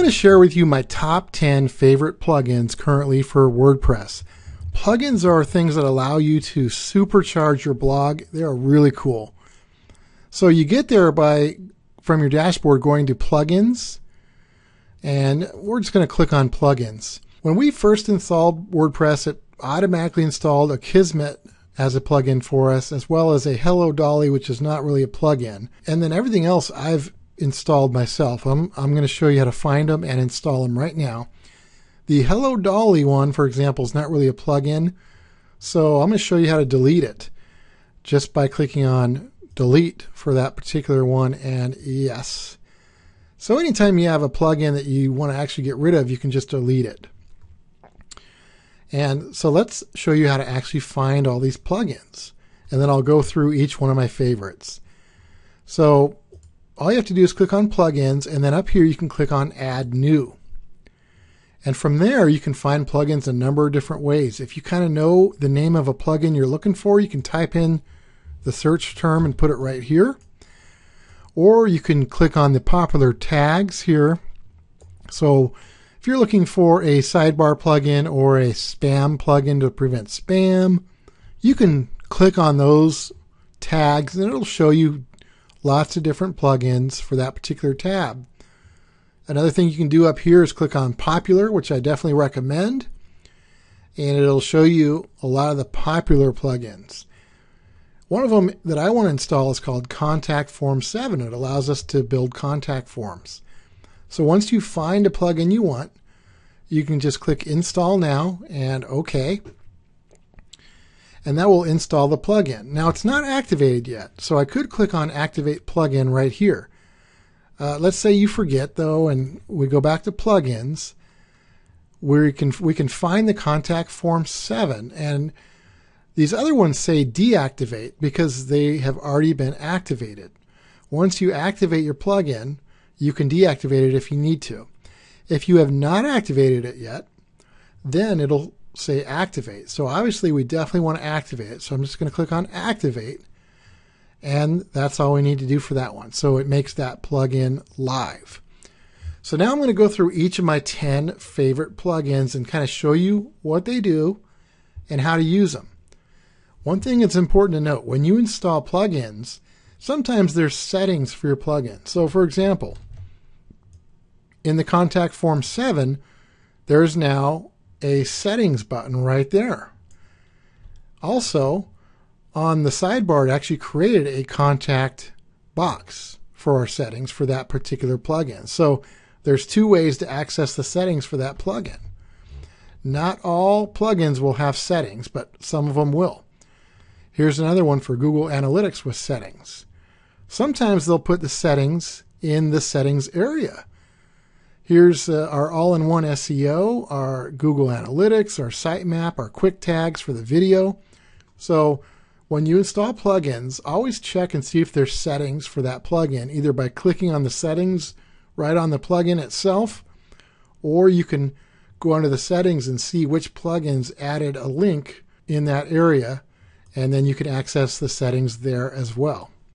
to share with you my top 10 favorite plugins currently for WordPress. Plugins are things that allow you to supercharge your blog. They are really cool. So you get there from your dashboard going to plugins, and we're just going to click on plugins. When we first installed WordPress, it automatically installed Akismet as a plugin for us, as well as a Hello Dolly, which is not really a plugin. And then everything else I've installed myself. I'm going to show you how to find them and install them right now. The Hello Dolly one, for example, is not really a plugin, so I'm going to show you how to delete it just by clicking on delete for that particular one and yes. So anytime you have a plugin that you want to actually get rid of, you can just delete it. And so let's show you how to actually find all these plugins, and then I'll go through each one of my favorites. So all you have to do is click on plugins, and then up here you can click on add new. And from there you can find plugins a number of different ways. If you kind of know the name of a plugin you're looking for, you can type in the search term and put it right here. Or you can click on the popular tags here. So if you're looking for a sidebar plugin or a spam plugin to prevent spam, you can click on those tags and it'll show you lots of different plugins for that particular tab. Another thing you can do up here is click on popular, which I definitely recommend, and it'll show you a lot of the popular plugins. One of them that I want to install is called Contact Form 7. It allows us to build contact forms. So once you find a plugin you want, you can just click install now and OK. And that will install the plugin. Now it's not activated yet, so I could click on activate plugin right here. Let's say you forget though, and we go back to plugins, where we can find the Contact Form 7, and these other ones say deactivate because they have already been activated. Once you activate your plugin, you can deactivate it if you need to. If you have not activated it yet, then it'll say activate. So obviously we definitely want to activate it. So I'm just going to click on activate, and that's all we need to do for that one. So it makes that plugin live. So now I'm going to go through each of my 10 favorite plugins and kind of show you what they do and how to use them. One thing that's important to note, when you install plugins, sometimes there's settings for your plugin. So for example, in the Contact Form 7, there's now a settings button right there. Also, on the sidebar, it actually created a contact box for our settings for that particular plugin. So there's two ways to access the settings for that plugin. Not all plugins will have settings, but some of them will. Here's another one for Google Analytics with settings. Sometimes they'll put the settings in the settings area. Here's our all-in-one SEO, our Google Analytics, our sitemap, our quick tags for the video. So when you install plugins, always check and see if there's settings for that plugin, either by clicking on the settings right on the plugin itself, or you can go under the settings and see which plugins added a link in that area, and then you can access the settings there as well.